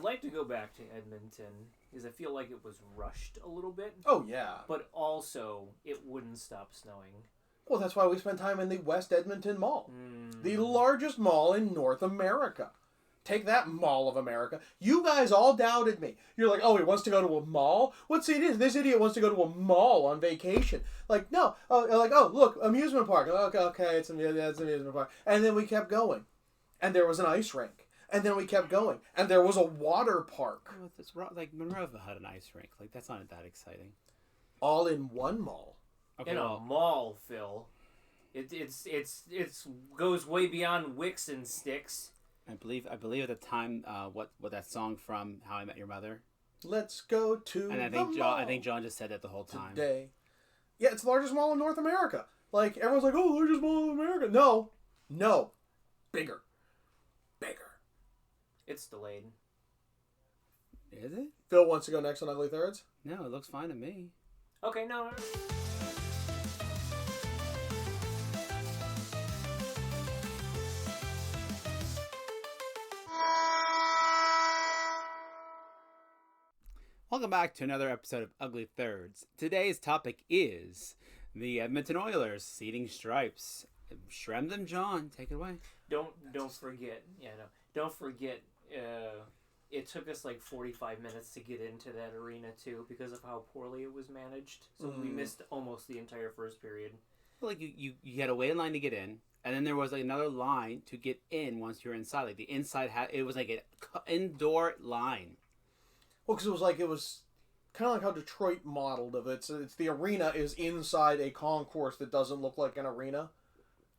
like to go back to Edmonton because I feel like it was rushed a little bit. Oh, yeah. But also, it wouldn't stop snowing. Well, that's why we spent time in the West Edmonton Mall. Mm. The largest mall in North America. Take that, Mall of America. You guys all doubted me. You're like, oh, he wants to go to a mall? What's it? This idiot wants to go to a mall on vacation. Like, no. Oh, look, amusement park. Okay, it's amusement park. And then we kept going. And there was an ice rink. And then we kept going. And there was a water park. Well, it's like, Monroeville had an ice rink. Like, that's not that exciting. All in one mall. Okay, in a mall, Phil. It goes way beyond wicks and sticks. I believe at the time, what that song from How I Met Your Mother. Let's go to and I think John just said that the whole time. Today. Yeah, it's the largest mall in North America. Like, everyone's like, oh, largest mall in America. No. Bigger. It's delayed. Is it? Phil wants to go next on Ugly Thirds? No, it looks fine to me. Okay, no. Welcome back to another episode of Ugly Thirds. Today's topic is the Edmonton Oilers seeding stripes. Shrem them, John. Take it away. Don't forget. Yeah, no. Don't forget. It took us like 45 minutes to get into that arena too because of how poorly it was managed. So we missed almost the entire first period. Like you had a wait line to get in, and then there was like another line to get in once you're inside. Like the inside it was like an indoor line. Well, because it was kind of like how Detroit modeled it. It's the arena is inside a concourse that doesn't look like an arena.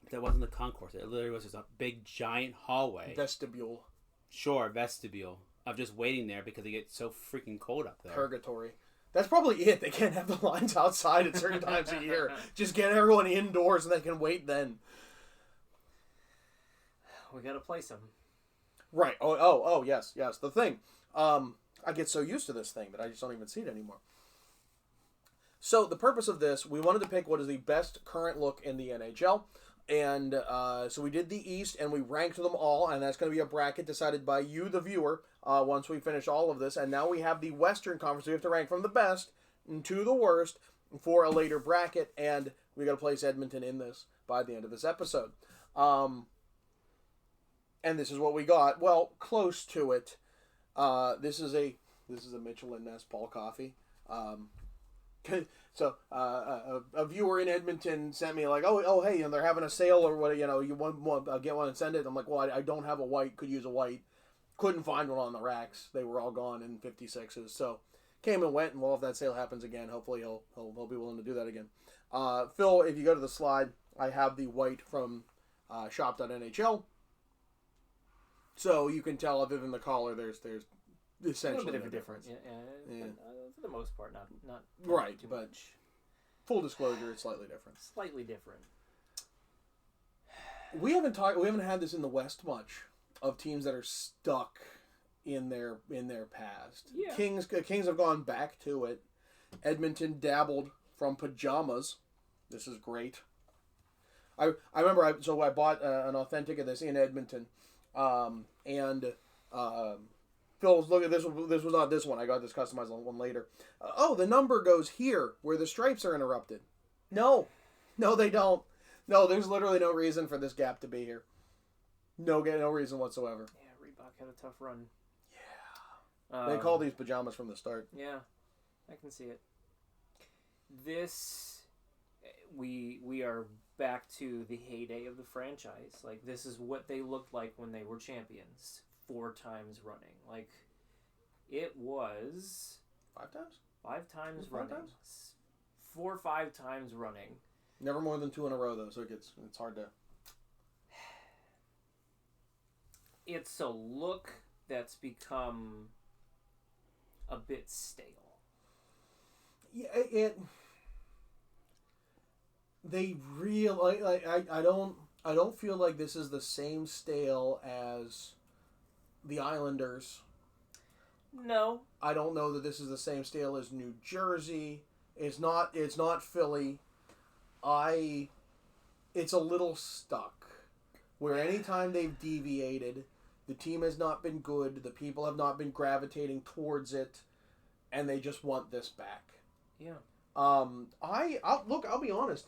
That wasn't the concourse. It literally was just a big giant hallway. Vestibule. Sure, vestibule. Of just waiting there because it gets so freaking cold up there. Purgatory. That's probably it. They can't have the lines outside at certain times of year. Just get everyone indoors and they can wait then. We gotta place them. Right. Oh, yes. The thing. I get so used to this thing that I just don't even see it anymore. So the purpose of this, we wanted to pick what is the best current look in the NHL. And so we did the East, and we ranked them all, and that's going to be a bracket decided by you, the viewer, once we finish all of this. And now we have the Western Conference. We have to rank from the best to the worst for a later bracket, and we got to place Edmonton in this by the end of this episode. And this is what we got. Well, close to it. This is a Mitchell and Ness Paul coffee. So a viewer in Edmonton sent me like, oh hey, they're having a sale or what, you want get one and send it. I'm like, well, I don't have a white, could use a white. Couldn't find one on the racks. They were all gone in 56s. So came and went, and well, if that sale happens again, hopefully he'll be willing to do that again. Phil, if you go to the slide, I have the white from shop.nhl. So you can tell other than the collar, there's essentially a little bit of a difference. Yeah. For the most part, not right, too but much. Full disclosure, it's slightly different. Slightly different. We haven't had this in the West much of teams that are stuck in their past. Yeah. Kings have gone back to it. Edmonton dabbled from pajamas. This is great. I remember I bought an authentic of this in Edmonton, and Phil's look at this. This was not this one. I got this customized one later. The number goes here where the stripes are interrupted. No, they don't. No, there's literally no reason for this gap to be here. No reason whatsoever. Yeah, Reebok had a tough run. Yeah. They call these pajamas from the start. Yeah, I can see it. This, we are back to the heyday of the franchise. Like, this is what they looked like when they were champions 4 times running. Like, it was 5 times? 5 times five running. times? 4 or 5 times running. Never more than 2 in a row, though, so it's hard to... It's a look that's become a bit stale. Yeah, they I don't feel like this is the same stale as the Islanders. No. I don't know that this is the same stale as New Jersey. It's not Philly. It's a little stuck. Where anytime they've deviated, The team has not been good. The people have not been gravitating towards it, and they just want this back. Yeah. I'll be honest.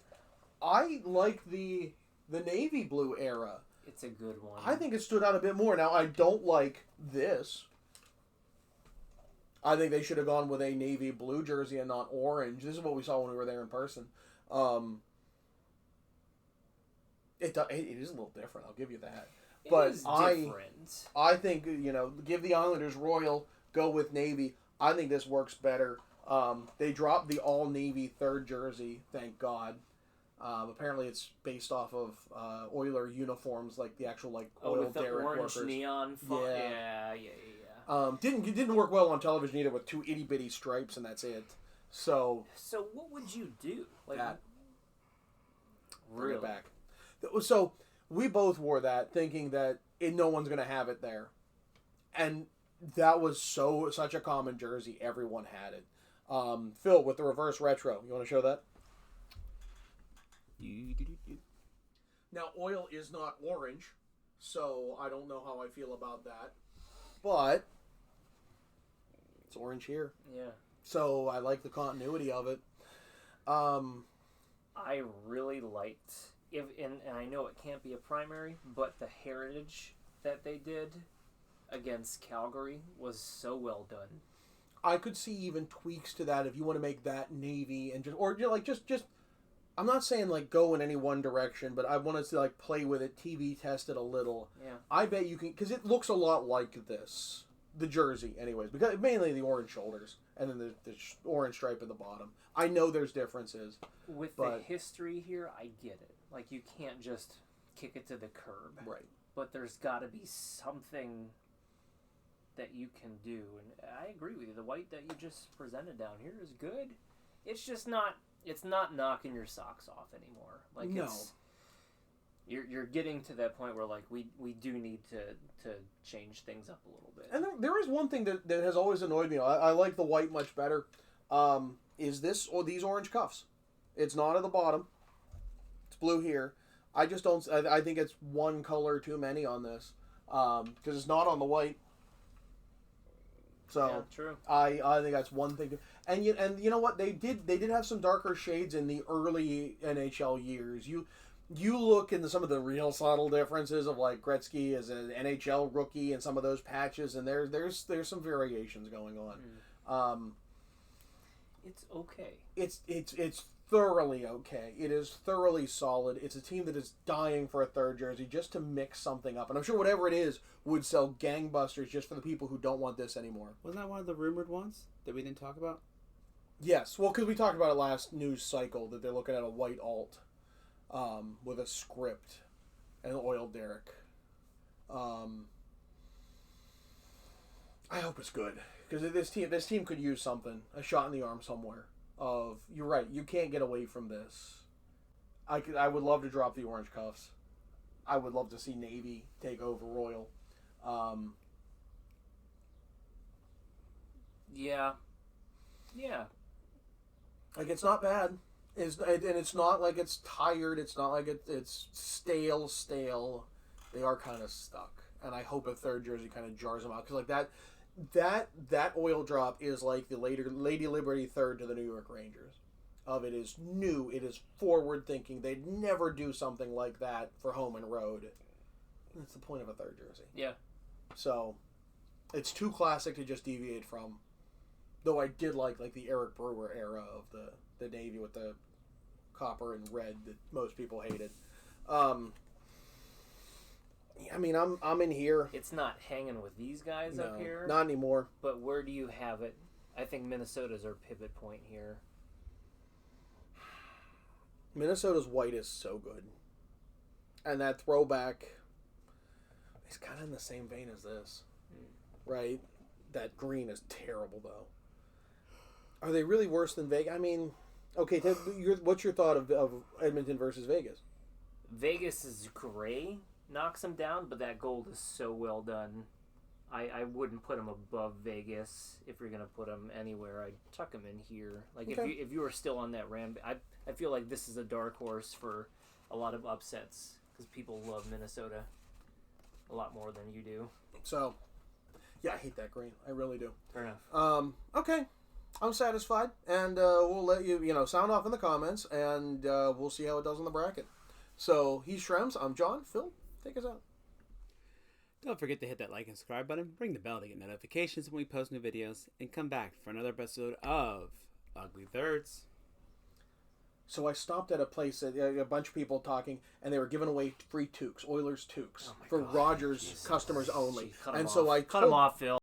I like the navy blue era. It's a good one. I think it stood out a bit more. Now, I don't like this. I think they should have gone with a navy blue jersey and not orange. This is what we saw when we were there in person. It is a little different. I'll give you that. But I think, give the Islanders royal, go with navy. I think this works better. They dropped the all navy third jersey, thank God. Apparently, it's based off of Oiler uniforms, like the actual oil with the derrick orange workers. neon font. Yeah. Didn't work well on television either with two itty bitty stripes, and that's it. So what would you do? That. Really? Bring it back. So we both wore that, thinking that no one's gonna have it there, and that was such a common jersey. Everyone had it. Phil, with the reverse retro, you want to show that? Now, oil is not orange, so I don't know how I feel about that. But it's orange here. Yeah. So I like the continuity of it. I really liked, and I know it can't be a primary, but the heritage that they did against Calgary was so well done. I could see even tweaks to that if you want to make that navy and just I'm not saying go in any one direction, but I wanted to play with it, TV test it a little. Yeah. I bet you can, because it looks a lot like this, the jersey, anyways, because mainly the orange shoulders and then the orange stripe at the bottom. I know there's differences. With the history here, I get it. You can't just kick it to the curb. Right. But there's got to be something that you can do, and I agree with you. The white that you just presented down here is good. It's just not. It's not knocking your socks off anymore. No. You're getting to that point where we do need to change things up a little bit. And there is one thing that has always annoyed me. I like the white much better. Is this or these orange cuffs? It's not at the bottom. It's blue here. I just don't. I think it's one color too many on this because it's not on the white. So yeah, true. I think that's one thing. And you know what, they did have some darker shades in the early NHL years. You look into some of the real subtle differences of Gretzky as an NHL rookie and some of those patches, and there's some variations going on. It's okay. It's thoroughly okay. It is thoroughly solid. It's a team that is dying for a third jersey just to mix something up. And I'm sure whatever it is would sell gangbusters just for the people who don't want this anymore. Wasn't that one of the rumored ones that we didn't talk about? Yes. Well, because we talked about it last news cycle that they're looking at a white alt with a script and an oil derrick. I hope it's good because this team could use something, a shot in the arm somewhere. You're right, you can't get away from this. I would love to drop the orange cuffs. I would love to see Navy take over Royal. Yeah. It's not bad. It's not like it's tired. It's not like it's stale. They are kind of stuck, and I hope a third jersey kind of jars them out because that oil drop is like the Lady Liberty third to the New York Rangers. It is new. It is forward thinking. They'd never do something like that for home and road. That's the point of a third jersey. Yeah. So, it's too classic to just deviate from. Though I did like the Eric Brewer era of the Navy with the copper and red that most people hated. I'm in here. It's not hanging with these guys up here. Not anymore. But where do you have it? I think Minnesota's our pivot point here. Minnesota's white is so good. And that throwback is kind of in the same vein as this. Right? That green is terrible, though. Are they really worse than Vegas? Okay, what's your thought of Edmonton versus Vegas? Vegas' gray knocks them down, but that gold is so well done. I wouldn't put them above Vegas. If you're going to put them anywhere, I'd tuck them in here. If you were still on that ramp, I feel like this is a dark horse for a lot of upsets because people love Minnesota. a lot more than you do. So, yeah, I hate that green. I really do. Fair enough. Okay. I'm satisfied, and we'll let you, sound off in the comments, and we'll see how it does in the bracket. So, he's Shrems. I'm John. Phil, take us out. Don't forget to hit that like and subscribe button, ring the bell to get notifications when we post new videos, and come back for another episode of Ugly Thirds. So I stopped at a place, a bunch of people talking, and they were giving away free toques, Oilers toques, for God. Rogers Jesus. customers only. Cut 'em And off. so I cut them told- off, Phil.